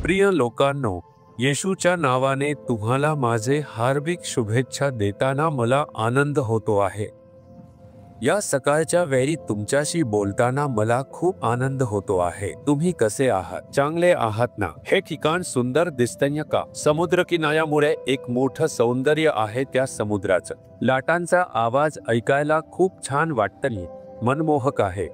प्रिय लोकांनो, येशूच्या नावाने तुम्हाला माझे हार्दिक शुभेच्छा देताना मला आनंद होतो आहे। या सकाळच्या वेळी तुमच्याशी बोलताना मला खूप आनंद होतो आहे। तुम्ही कसे आहात? चांगले आहात ना? हे ठिकाण सुंदर दिसतंय का? समुद्रकिनाऱ्यामुळे एक मोठं सौंदर्य आहे त्या समुद्राचं। लाटांचा आवाज ऐकायला खूप छान वाटतंय, मनमोहक आहे।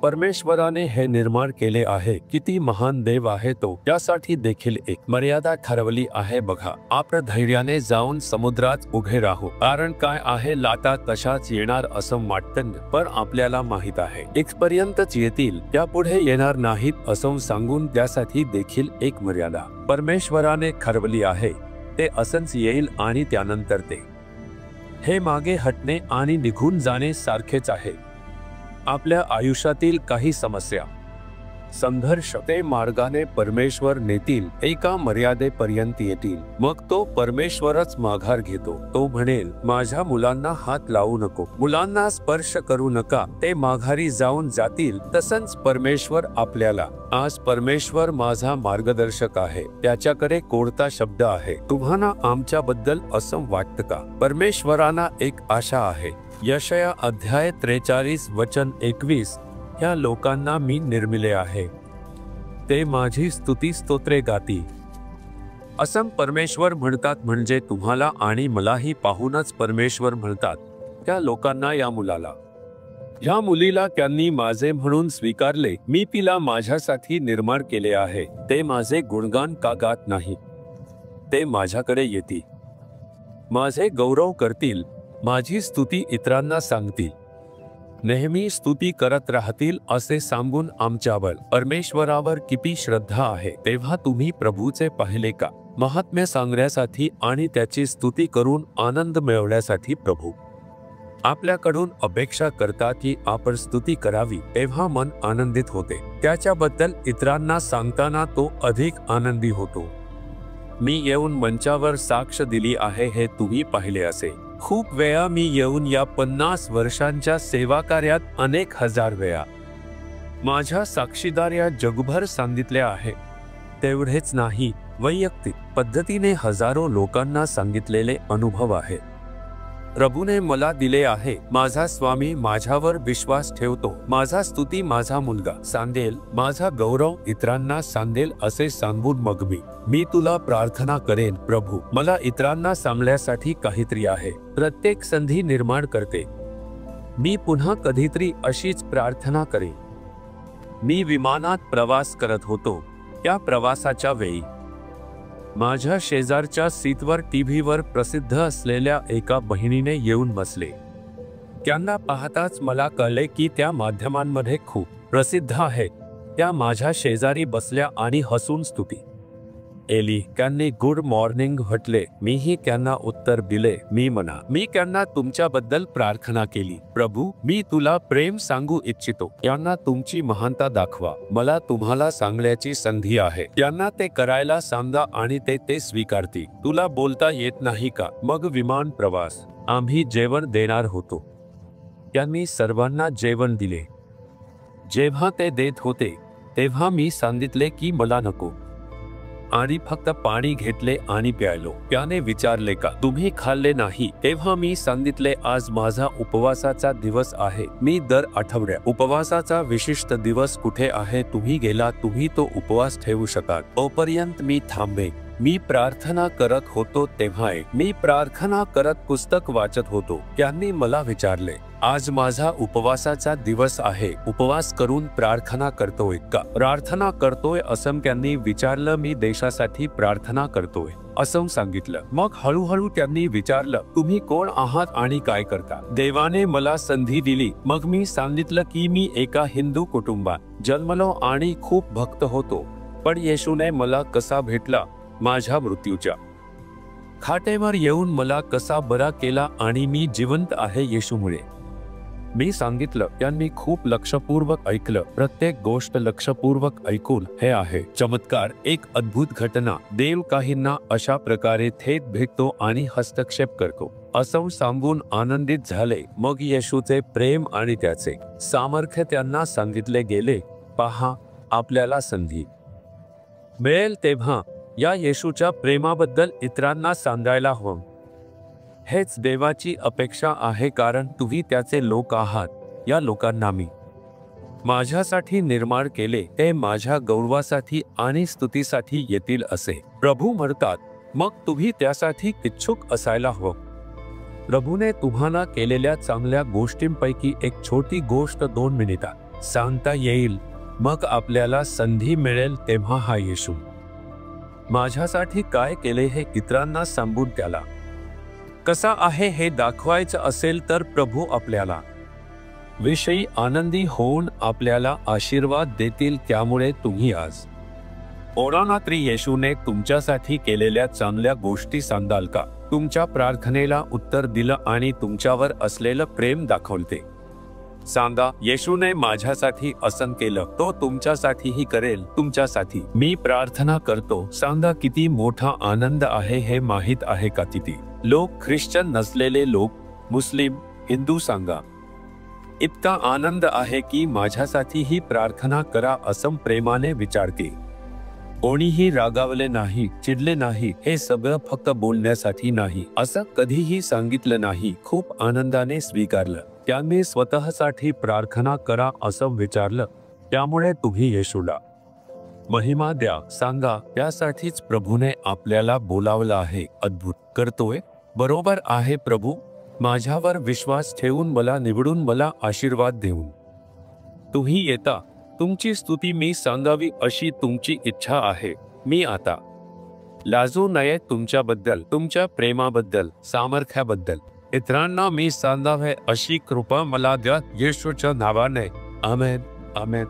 परमेश्वराने हे निर्माण केले आहे। किती महान देव आहे तो। त्यासाठी देखील एक मर्यादा ठरवली आहे बघा। आपण धैर्याने जाऊन समुद्रात उभे राहू, कारण काय आहे, लाटा तशाच येणार असं वाटतं, पण आपल्याला माहित आहे इथपर्यंतच येतील, त्यापुढे येणार नाहीत असं सांगून त्यासाठी देखील एक मर्यादा परमेश्वराने ठरवली आहे। ते असंच येईल आणि त्यानंतर ते हे मागे हटणे आणि निघून जाणे सारखेच आहे। आपल्या आयुष्यातील काही समस्या, संघर्ष ते मार्गाने परमेश्वर नेतील, एका मर्यादेपर्यंत येतील, मग तो परमेश्वरच माघार घेतो। तो म्हणेल, माझ्या मुलांना हात लावू नको, मुलांना स्पर्श करू नका, ते माघारी जाऊन जातील। तसंच परमेश्वर आपल्याला, आज परमेश्वर माझा मार्गदर्शक आहे, त्याच्याकडे कोणता शब्द आहे? तुम्हाला आमच्याबद्दल असं वाटतं का? परमेश्वरांना एक आशा आहे। यशाया अध्याय 43 वचन 21, ह्या लोकांना मी निर्मिले आहे, ते माझी स्तुती स्तोत्रे गाती। असं परमेश्वर म्हणतात, म्हणजे तुम्हाला आणि मलाही पाहूनच परमेश्वर म्हणतात, त्या लोकांना, या मुलाला, या मुलीला त्यांनी माझे म्हणून स्वीकारले, मी तिला माझ्यासाठी निर्माण केले आहे। ते माझे गुणगान का गात नाही? ते माझ्याकडे येतील, माझे गौरव करतील, माझी स्तुती इतरांना सांगतील, नेहमी स्तुती करत राहतील असे सांगून आमच्यावर, परमेश्वरावर किती श्रद्धा आहे। तेव्हा तुम्ही प्रभूचे पाहिले का? महात्म्य सांगण्यासाठी आणि त्याची स्तुती करून आनंद मिळवण्यासाठी प्रभू आपल्याकडून अपेक्षा करतात की आपण स्तुती करावी, तेव्हा मन आनंदित होते। त्याच्याबद्दल इतरांना सांगताना तो अधिक आनंदी होतो। मी येऊन मंचावर साक्ष दिली आहे, हे तुम्ही पाहिले असे। खूप वेळा मी येऊन या 50 वर्षांच्या सेवा कार्यात अनेक हजार वेळा माझ्या साक्षीदार्या जगभर सांगितल्या आहे। तेवढेच नाही, वैयक्तिक पद्धतीने हजारो लोकांना सांगितलेले अनुभव आहे। प्रभूने मला दिले आहे, माझा स्वामी माझ्यावर विश्वास ठेवतो, माझा स्तुती माझा मुलगा सांगेल, माझा गौरव इतरांना सांगेल असे सांगून मग मी तुला प्रार्थना करेन, प्रभू मला इतरांना सांगण्यासाठी काहीतरी आहे। प्रत्येक संधी निर्माण करते। मी पुन्हा कधीतरी अशीच प्रार्थना करेन। मी विमानात प्रवास करत होतो, त्या प्रवासाच्या वेळी माझ्या शेजारच्या सीटवर टीव्हीवर प्रसिद्ध असलेल्या एका बहिणीने येऊन बसले। त्यांना पाहताच मला कळले की त्या माध्यमांमध्ये खूप प्रसिद्ध आहेत। त्या माझ्या शेजारी बसल्या आणि हसून स्तुती एली, त्यांनी गुड मॉर्निंग म्हटले, मीही त्यांना उत्तर दिले, मी त्यांना तुमच्याबद्दल प्रार्थना केली, प्रभू मी तुला प्रेम सांगू इच्छितो, यांना तुमची महानता दाखवा, मला तुम्हाला सांगण्याची संधी आहे। त्यांना ते करायला सांगा आणि ते स्वीकारतील। तुला बोलता येत नाही का? मग विमान प्रवास, आम्ही जेवण देणार होतो, त्यांनी सर्वांना जेवण दिले। जेव्हा ते देत होते तेव्हा मी सांगितले की मला नको, आणि फक्त पाणी घेतले आणि प्यायलो। त्याने विचारले का तुम्ही खाल्ले नाही? तेव्हा मी सांगितले, आज माझा उपवासाचा दिवस आहे। मी दर आठवड्या उपवासाचा विशिष्ट दिवस कुठे आहे? तुम्ही गेला, तुम्ही तो उपवास ठेवू शकाल, तोपर्यंत मी थांबे। मी प्रार्थना करत होतो तेव्हा मी प्रार्थना करत पुस्तक वाचत होतो। त्यांनी मला विचारले, आज माझा उपवासाचा दिवस आहे, उपवास करून प्रार्थना करतोय का? प्रार्थना करतोय असं त्यांनी विचारलं। मी देशासाठी प्रार्थना करतोय असं सांगितलं। मग हळूहळू त्यांनी विचारलं, तुम्ही कोण आहात आणि काय करता? देवाने मला संधी दिली। मग मी सांगितलं की मी एका हिंदू कुटुंबात जन्मलो आणि खूप भक्त होतो, पण येशूने मला कसा भेटला? माझ्या मृत्यूच्या खाटेवर येऊन मला कसा बरा केला आणि मी जिवंत आहे येशूमुळे। मी सांगितलं। त्यांनी खूप लक्षपूर्वक ऐकलं, प्रत्येक गोष्ट लक्षपूर्वक ऐकून, हे आहे चमत्कार, एक अद्भुत घटना। देव काहींना अशा प्रकारे थेट भेटतो आणि हस्तक्षेप करतो। असं सांगून आनंदित झाले. मग येशूचे प्रेम आणि त्याचे सामर्थ्य त्यांना सांगितले गेले. पहा, आपल्याला संधी मिळेल तेव्हा या येशूच्या प्रेमाबद्दल इतरांना सांगायला हवं. हेच देवाची अपेक्षा आहे, कारण तुम्ही त्याचे लोक आहात. या लोकांना मी माझ्यासाठी निर्माण केले, ते माझ्या गौरवासाठी आणि स्तुतीसाठी येतील असे प्रभू म्हणतात. मग तुम्ही त्यासाठी इच्छुक असायला हवं. प्रभूने तुम्हाला केलेल्या चांगल्या गोष्टींपैकी एक छोटी गोष्ट 2 मिनिटात सांगता येईल. मग आपल्याला संधी मिळेल तेव्हा हा येशू माझ्यासाठी काय केले हे इतरांना सांगून त्याला कसा आहे हे दाखवायचं असेल तर प्रभू आपल्याला विषयी आनंदी होऊन आपल्याला आशीर्वाद देतील. त्यामुळे तुम्ही आज ओरानात्री येशूने तुमच्यासाठी केलेल्या चांगल्या गोष्टी सांगाल का? तुमच्या प्रार्थनेला उत्तर दिलं आणि तुमच्यावर असलेलं प्रेम दाखवते. सांगा, येशूने माझ्यासाठी असं केलं, तो तुमच्यासाठीही करेल. तुमच्यासाठी मी प्रार्थना करतो. सांगा, किती मोठा आनंद आहे हे माहीत आहे का? किती लोक, ख्रिश्चन नसलेले लोक, मुस्लिम, हिंदू, सांगा, इतका आनंद आहे की माझ्यासाठीही प्रार्थना करा असं प्रेमाने विचारते. कोणीही रागावले नाही, चिडले नाही. हे सगळं फक्त बोलण्यासाठी नाही, असं कधीही सांगितलं नाही. खूप आनंदाने स्वीकारलं. त्याने स्वतःसाठी प्रार्थना करा असं विचारलं. त्यामुळे तुम्ही येशूला महिमा द्या. सांगा, त्यासाठीच प्रभूने आपल्याला बोलावलं आहे. अद्भुत करतोय, बरोबर आहे प्रभू. माझ्यावर विश्वास ठेवून मला निवडून मला आशीर्वाद देऊन तुम्ही येता. तुमची स्तुती मी सांगावी अशी तुमची इच्छा आहे. मी आता लाजू नये तुमच्याबद्दल, तुमच्या प्रेमाबद्दल, सामर्थ्याबद्दल. इतरांना मी सांगावे अशी कृपा मला द्या. येशूच्या नावाने, आमेन, आमेन.